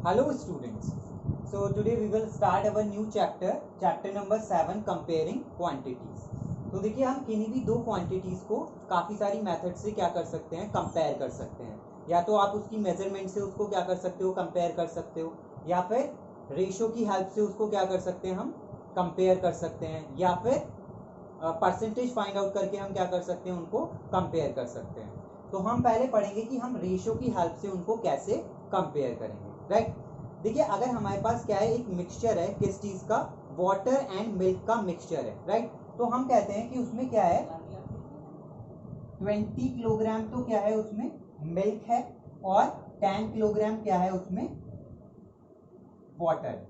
Hello students. So today we will start our new chapter number 7 comparing quantities. तो देखिए हम किन्हीं भी दो क्वांटिटीज को काफ़ी सारी मेथड से क्या कर सकते हैं, कंपेयर कर सकते हैं। या तो आप उसकी मेजरमेंट से उसको क्या कर सकते हो, कंपेयर कर सकते हो, या फिर रेशो की हेल्प से उसको क्या कर सकते हैं, हम कंपेयर कर सकते हैं, या फिर परसेंटेज फाइंड आउट करके हम क्या कर सकते हैं, उनको कंपेयर कर सकते हैं। तो हम पहले पढ़ेंगे कि हम रेशो की हेल्प से उनको कैसे कंपेयर करेंगे, राइट। देखिए अगर हमारे पास क्या है, एक मिक्सचर है, किस चीज का, वाटर एंड मिल्क का मिक्सचर है, राइट। तो हम कहते हैं कि उसमें क्या है, 20 किलोग्राम तो क्या है उसमें मिल्क है, और 10 किलोग्राम क्या है उसमें वाटर,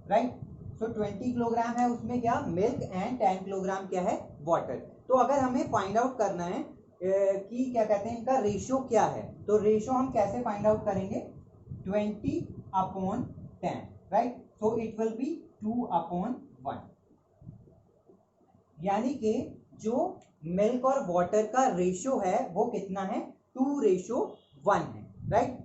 राइट। सो 20 किलोग्राम है उसमें क्या मिल्क एंड 10 किलोग्राम क्या है वाटर। तो अगर हमें फाइंड आउट करना है कि क्या कहते हैं इनका रेशियो क्या है, तो रेशियो हम कैसे फाइंड आउट करेंगे, 20/10, right. So it will be 2/1, यानी कि जो मिल्क और वाटर का रेशियो है वो कितना है, 2:1 है, राइट।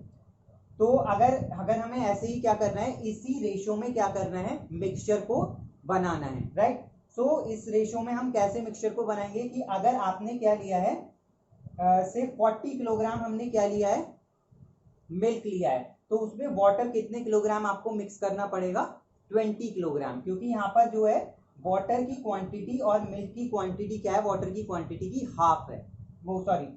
तो अगर हमें ऐसे ही क्या करना है, इसी रेशियो में क्या करना है, मिक्सचर को बनाना है, राइट। सो इस रेशियो में हम कैसे मिक्सचर को बनाएंगे कि अगर आपने क्या लिया है, से 40 किलोग्राम हमने क्या लिया है, मिल्क लिया है, तो उसमें वाटर कितने किलोग्राम आपको मिक्स करना पड़ेगा, 20 किलोग्राम, क्योंकि यहाँ पर जो है वाटर की क्वांटिटी और मिल्क की क्वांटिटी क्या है, वाटर की क्वांटिटी की हाफ है, वो सॉरी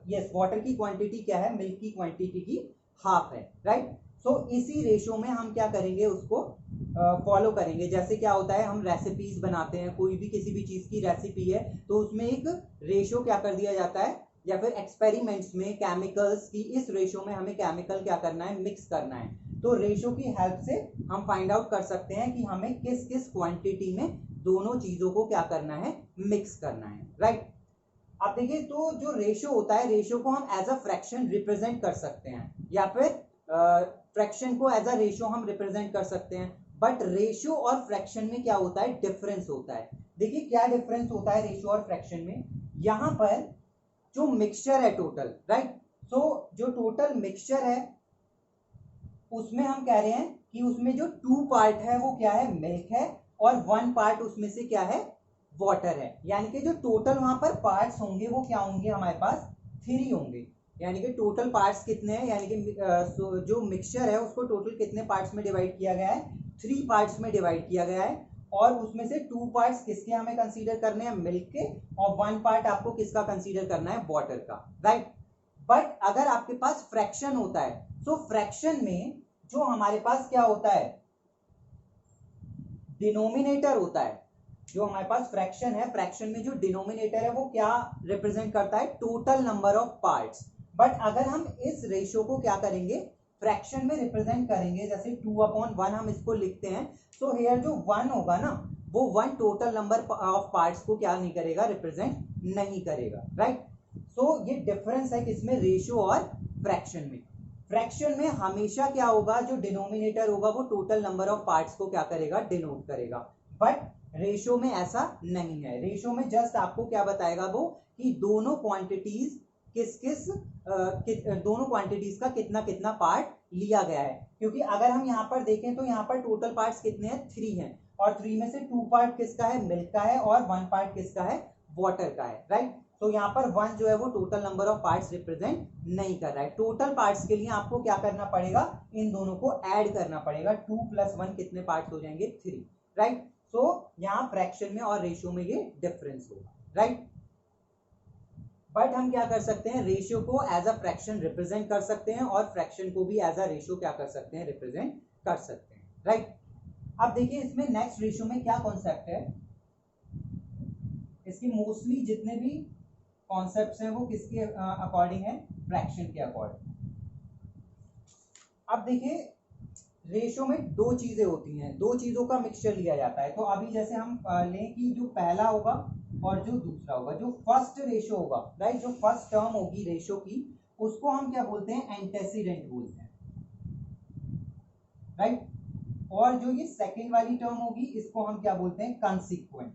यस वाटर की क्वांटिटी क्या है, मिल्क की क्वांटिटी की हाफ है, राइट। सो इसी रेशियो में हम क्या करेंगे, उसको फॉलो करेंगे। जैसे क्या होता है, हम रेसिपीज बनाते हैं, कोई भी किसी भी चीज की रेसिपी है तो उसमें एक रेशियो क्या कर दिया जाता है, या फिर एक्सपेरिमेंट्स में केमिकल्स की इस रेशियो में हमें केमिकल क्या करना है, मिक्स करना है। तो रेशियो की हेल्प से हम फाइंड आउट कर सकते हैं कि हमें किस किस क्वांटिटी में दोनों चीजों को क्या करना है, मिक्स करना है, राइट। अब देखिए, तो जो रेशियो होता है, रेशियो को हम एज अ फ्रैक्शन रिप्रेजेंट कर सकते हैं, या फिर फ्रैक्शन को एज अ रेशियो हम रिप्रेजेंट कर सकते हैं। बट रेशियो और फ्रैक्शन में क्या होता है, डिफरेंस होता है। देखिए क्या डिफरेंस होता है रेशियो और फ्रैक्शन में। यहां पर जो मिक्सचर है टोटल, राइट, सो जो टोटल मिक्सचर है उसमें हम कह रहे हैं कि उसमें जो 2 पार्ट है वो क्या है, मिल्क है, और 1 पार्ट उसमें से क्या है, वाटर है। यानी कि जो टोटल वहां पर पार्ट्स होंगे वो क्या होंगे, हमारे पास 3 होंगे। यानी कि टोटल पार्ट्स कितने हैं, यानी कि जो मिक्सचर है उसको टोटल कितने पार्ट्स में डिवाइड किया गया है, 3 पार्ट्स में डिवाइड किया गया है। और उसमें से 2 पार्ट्स किसके हमें कंसीडर करने हैं, मिल्क के, और 1 पार्ट आपको किसका कंसीडर करना है, वाटर का, राइट। बट अगर आपके पास फ्रैक्शन होता है, तो फ्रैक्शन में जो हमारे पास क्या होता है, डिनोमिनेटर होता है। जो हमारे पास फ्रैक्शन है, फ्रैक्शन में जो डिनोमिनेटर है वो क्या रिप्रेजेंट करता है, total number of parts. But अगर हम इस रेशियो को क्या करेंगे, फ्रैक्शन में रिप्रेजेंट करेंगे, जैसे 2/1 हम इसको लिखते हैं, तो हेयर जो 1 होगा ना, वो 1 टोटल नंबर ऑफ पार्ट्स को क्या नहीं करेगा, रिप्रेजेंट नहीं करेगा, राइट। सो ये डिफरेंस है किसमें, रेशियो और फ्रैक्शन में। फ्रैक्शन में हमेशा क्या होगा, जो डिनोमिनेटर होगा वो टोटल नंबर ऑफ पार्ट्स को क्या करेगा, डिनोट करेगा। बट रेशियो में ऐसा नहीं है। रेशियो में जस्ट आपको क्या बताएगा वो, कि दोनों क्वांटिटीज दोनों क्वांटिटीज का कितना कितना पार्ट लिया गया है। क्योंकि अगर हम यहाँ पर देखें तो यहाँ पर टोटल पार्ट्स कितने हैं, 3 हैं, और 3 में से 2 पार्ट किसका है, मिल्क का है, और 1 पार्ट किसका है, वाटर का है, राइट। तो यहाँ पर 1 जो है वो total number of parts represent नहीं कर रहा है। टोटल पार्ट्स के लिए आपको क्या करना पड़ेगा, इन दोनों को ऐड करना पड़ेगा। 2 + 1 कितने पार्ट्स हो जाएंगे, 3, राइट। सो यहाँ फ्रैक्शन में और रेशियो में ये डिफरेंस होगा, राइट। बट हम क्या कर सकते हैं, रेशियो को एज अ फ्रैक्शन रिप्रेजेंट कर सकते हैं, और फ्रैक्शन को भी एज अ रेशियो क्या कर सकते हैं, रिप्रेजेंट कर सकते हैं, राइट। अब देखिए इसमें नेक्स्ट रेशियो में क्या कॉन्सेप्ट है, इसकी मोस्टली जितने भी कॉन्सेप्ट्स हैं वो किसके अकॉर्डिंग है, फ्रैक्शन के अकॉर्डिंग। अब देखिए रेशियो में दो चीजें होती हैं, दो चीजों का मिक्सचर लिया जाता है। तो अभी जैसे हम लें कि जो पहला होगा और जो दूसरा होगा, जो फर्स्ट रेशियो होगा, राइट, जो फर्स्ट टर्म होगी रेशियो की, उसको हम क्या बोलते हैं, एंटेसिडेंट बोलते हैं, राइट। और जो ये सेकेंड वाली टर्म होगी इसको हम क्या बोलते हैं, कंसीक्वेंट।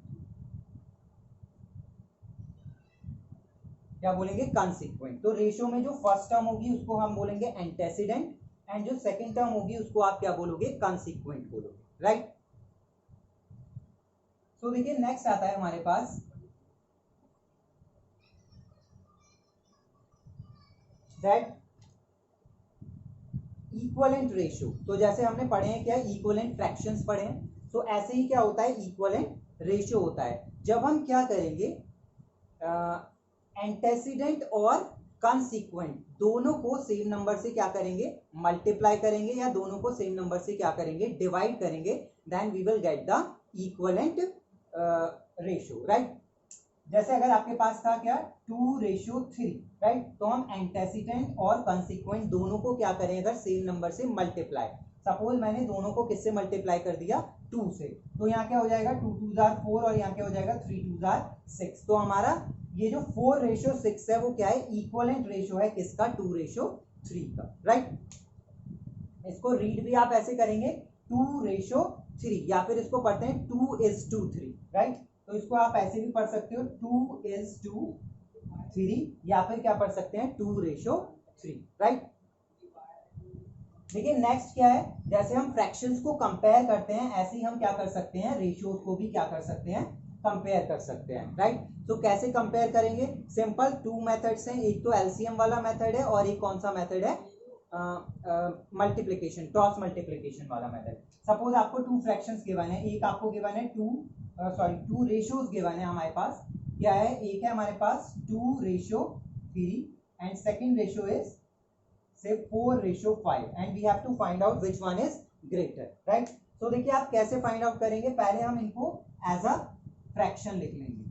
क्या बोलेंगे, कंसीक्वेंट। तो रेशियो में जो फर्स्ट टर्म होगी उसको हम बोलेंगे एंटेसिडेंट, एंड जो सेकंड टर्म होगी उसको आप क्या बोलोगे, कंसीक्वेंट बोलोगे, राइट। तो देखिए नेक्स्ट आता है हमारे पास दैट इक्वलेंट रेशियो। तो जैसे हमने पढ़े हैं क्या, इक्वलेंट फ्रैक्शंस पढ़े हैं, तो ऐसे ही क्या होता है, इक्वलेंट रेशियो होता है जब हम क्या करेंगे, एंटेसिडेंट और कंसीक्वेंट दोनों को सेम नंबर से क्या करेंगे, मल्टीप्लाई करेंगे, या दोनों को सेम नंबर से क्या करेंगे, डिवाइड करेंगे, then we will get the equivalent ratio, right. जैसे अगर आपके पास था क्या 2:3, राइट, तो हम एंटेसिडेंट और कंसीक्वेंट दोनों को क्या करें, अगर सेम नंबर से मल्टीप्लाई, सपोज मैंने दोनों को किससे मल्टीप्लाई कर दिया, 2 से, तो यहाँ क्या हो जाएगा 2 2 4 और यहाँ क्या हो जाएगा 3 2 6। तो हमारा ये जो 4:6 है वो क्या है, इक्वलेंट रेशियो है किसका, 2:3 का, राइट। इसको रीड भी आप ऐसे करेंगे 2:3, या फिर इसको पढ़ते हैं 2:3, राइट। तो इसको आप ऐसे भी पढ़ सकते हो 2:3, या फिर क्या पढ़ सकते हैं 2:3, राइट। देखिए नेक्स्ट क्या है, जैसे हम फ्रैक्शंस को कंपेयर करते हैं ऐसे ही हम क्या कर सकते हैं, रेशियोज को भी क्या कर सकते हैं, कंपेयर कर सकते हैं, राइट। तो कैसे कंपेयर करेंगे, सिंपल 2 मेथड्स हैं, एक तो एलसीएम वाला मेथड है और एक कौन सा मेथड है, मल्टीप्लिकेशन, क्रॉस मल्टीप्लिकेशन वाला मेथड। सपोज आपको 2 फ्रैक्शंस गिवन है, एक आपको गिवन है 2 रेशियोज गिवन है हमारे पास, क्या है, एक है हमारे पास 2:3 and second ratio is say 4:5 and we have to find out which one is greater, right। तो देखिए आप कैसे फाइंड आउट करेंगे, पहले हम इनको एज अ फ्रैक्शन लिख लेंगे,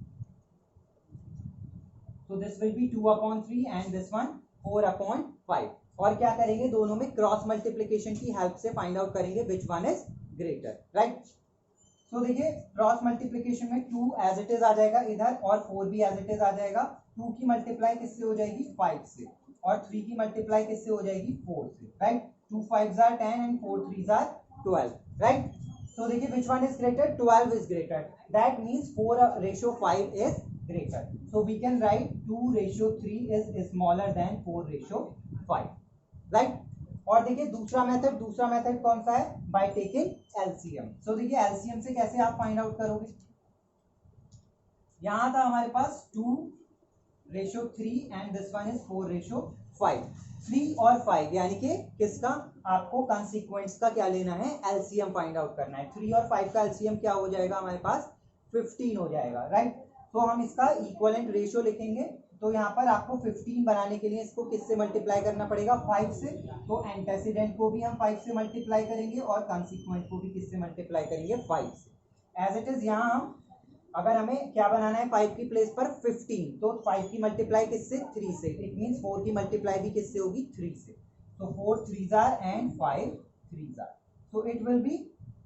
तो this will be 2/3 and this one 4/5, और क्या करेंगे, दोनों में क्रॉस मल्टीप्लिकेशन की हेल्प से फाइंड आउट करेंगे which one is greater, right. तो देखिए क्रॉस मल्टीप्लिकेशन में 2 एज इट इज आ जाएगा इधर, और 4 भी एज इट इज आ जाएगा। 2 की मल्टीप्लाई किससे हो जाएगी, 5 से, और 3 की मल्टीप्लाई किससे हो जाएगी, 4 से, right. 2 5s are 10 and 4 3s are 12, right. तो देखिए which one is greater, 12 is greater, that means 4:5 is greater, so we can write 2:3 is smaller than 4:5, right। और देखिए दूसरा मेथड कौन सा है, बाय टेकिंग एलसीएम। सो देखिए एलसीएम से कैसे आप फाइंड आउट करोगे, यहां था हमारे पास 2:3 एंड दिस वन इज 4:5, 3 और 5 यानी कि किसका, आपको कंसीक्वेंस का क्या लेना है, एलसीएम फाइंड आउट करना है। 3 और 5 का एलसीएम क्या हो जाएगा हमारे पास, 15 हो जाएगा, राइट। तो हम इसका इक्वलेंट रेशियो लिखेंगे, तो यहाँ पर आपको 15 बनाने के लिए इसको किससे मल्टीप्लाई करना पड़ेगा, 5 से, तो एंटेसिडेंट को भी हम 5 से मल्टीप्लाई करेंगे और कंसीक्वेंट को भी किससे मल्टीप्लाई करेंगे, 5 से। एज इट इज यहाँ हम अगर हमें क्या बनाना है 5 की प्लेस पर 15, तो 5 की मल्टीप्लाई किससे, 3 से, इट मींस 4 की मल्टीप्लाई भी किससे होगी, 3 से, तो 4 3s are and 5 3s are, so it will be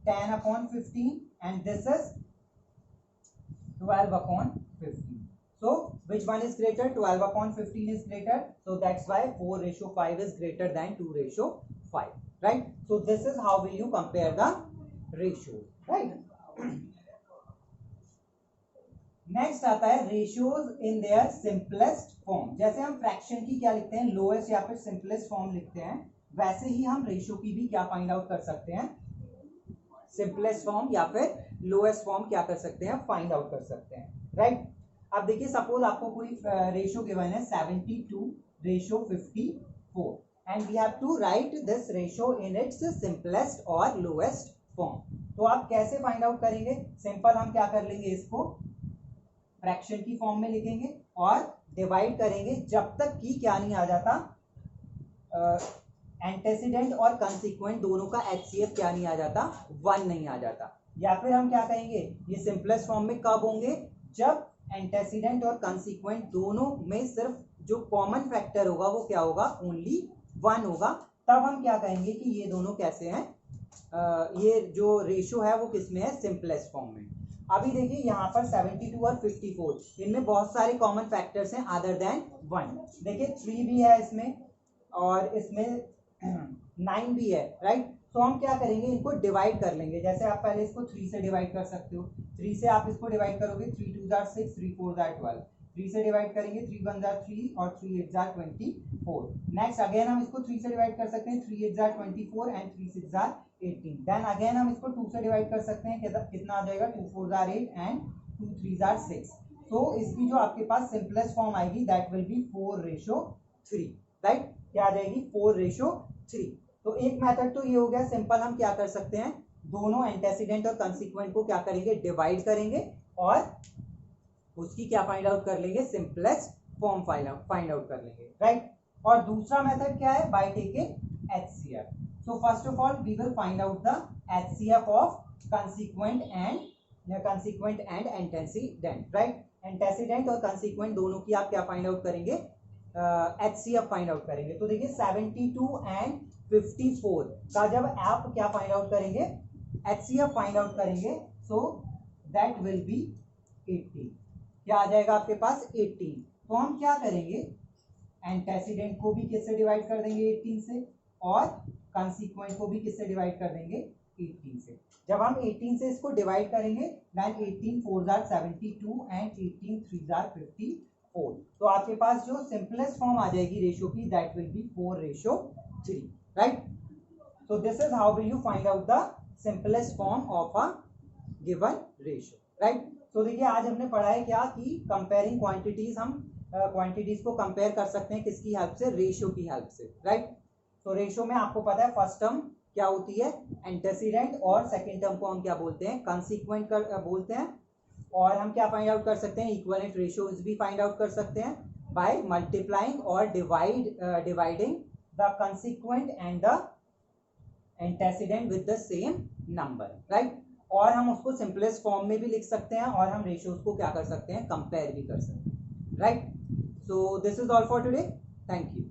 10/15 and this is 12/15, so which one is greater, 12/15 is greater, so that's why 4:5 is greater than 2:5, right। So this is how will you compare the ratios, right। Next आता है ratios in their simplest form. जैसे हम fraction की क्या लिखते हैं, lowest या फिर सिंपलेस्ट फॉर्म लिखते हैं, वैसे ही हम रेशियो की भी क्या फाइंड आउट कर सकते हैं, सिंपलेस्ट फॉर्म या फिर लोएस्ट फॉर्म क्या कर सकते हैं, फाइंड आउट कर सकते हैं, राइट। अब देखिए सपोज आपको कोई रेशियो गिवन है 72:54 and we have to write this ratio in its simplest और लोएस्ट फॉर्म। तो आप कैसे फाइंड आउट करेंगे, सिंपल हम क्या कर लेंगे, इसको फ्रैक्शन की फॉर्म में लिखेंगे और डिवाइड करेंगे जब तक कि क्या नहीं आ जाता, एंटेसिडेंट और कंसीक्वेंट दोनों का एचसीएफ क्या नहीं आ जाता, 1 नहीं आ जाता। या फिर हम क्या कहेंगे, ये सिंपलेस्ट फॉर्म में कब होंगे, जब एंटेसिडेंट और कंसीक्वेंट दोनों में सिर्फ जो कॉमन फैक्टर होगा वो क्या होगा, ओनली 1 होगा, तब हम क्या कहेंगे कि ये दोनों कैसे हैं, ये जो रेशियो है वो किसमें है, सिंपलेस्ट फॉर्म में। अभी देखिए यहाँ पर 72 और 54 इनमें बहुत सारे कॉमन फैक्टर्स हैं अदर देन 1। देखिए 3 भी है इसमें और इसमें 9 भी है, राइट। तो हम क्या करेंगे, इनको डिवाइड कर लेंगे। जैसे आप पहले इसको 3 से डिवाइड कर सकते हो, 3 से आप इसको डिवाइड करोगे, 3 2s are 6, 3 4s are 12, 3 से डिवाइड करेंगे, 3 1 जार 3 और 3 8 जार 24। नेक्स्ट अगेन हम इसको 3 से डिवाइड कर सकते हैं, 3 8 जार 24 एंड 3 6 जार 18। देन अगेन हम इसको 2 से डिवाइड कर सकते हैं, कितना आ जाएगा, 2 4 जार 8 एंड 2 3 जार 6। तो इसकी जो आपके पास सिंपलेस्ट फॉर्म आएगी दैट विल बी 4:3, राइट। क्या आ जाएगी, 4:3। तो एक मेथड तो ये हो गया सिंपल, हम क्या कर सकते हैं, दोनों एंटेसिडेंट और कंसीक्वेंट को क्या करेंगे, डिवाइड करेंगे और उसकी क्या फाइंड आउट कर लेंगे, सिंपलेस्ट फॉर्म फाइंड आउट कर लेंगे, राइट। और दूसरा मेथड क्या है, by taking HCF। So first of all we will find out the HCF of consequent and antecedent, right. Antecedent और कंसीक्वेंट दोनों की आप क्या फाइंड आउट करेंगे, HCF फाइंड आउट करेंगे। तो देखिए 72 एंड 54 का जब आप क्या फाइंड आउट करेंगे, HCF फाइंड आउट करेंगे, सो दैट विल बी 18। क्या आ जाएगा आपके पास, 18। तो हम क्या करेंगे, एंटेसिडेंट को भी किससे डिवाइड कर देंगे, 18 से, और कंसीक्वेंट को भी किससे डिवाइड कर देंगे, 18 से। जब हम 18 से इसको डिवाइड करेंगे देन 18 4 जार 72 एंड 18 3 जार 54। तो आपके पास जो सिंपलेस्ट फॉर्म आ जाएगी रेशियो की that will be 4:3, right. So this is how will you find out the simplest form of a given ratio, right. तो देखिए आज हमने पढ़ा है क्या कि कंपेयरिंग क्वांटिटीज, हम क्वांटिटीज को कंपेयर कर सकते हैं किसकी हेल्प से, रेशियो की हेल्प से, राइट। तो रेशियो में आपको पता है फर्स्ट टर्म क्या होती है, एंटेसिडेंट, और सेकेंड टर्म को हम क्या बोलते हैं, कंसीक्वेंट बोलते हैं। और हम क्या फाइंड आउट कर सकते हैं, इक्विवेलेंट रेशियोज भी फाइंड आउट कर सकते हैं बाय मल्टीप्लाइंग और dividing the consequent and the antecedent with the same number, right. और हम उसको सिंपलेस्ट फॉर्म में भी लिख सकते हैं और हम रेशियोज को क्या कर सकते हैं, कंपेयर भी कर सकते हैं, right. So this is all for today, thank you.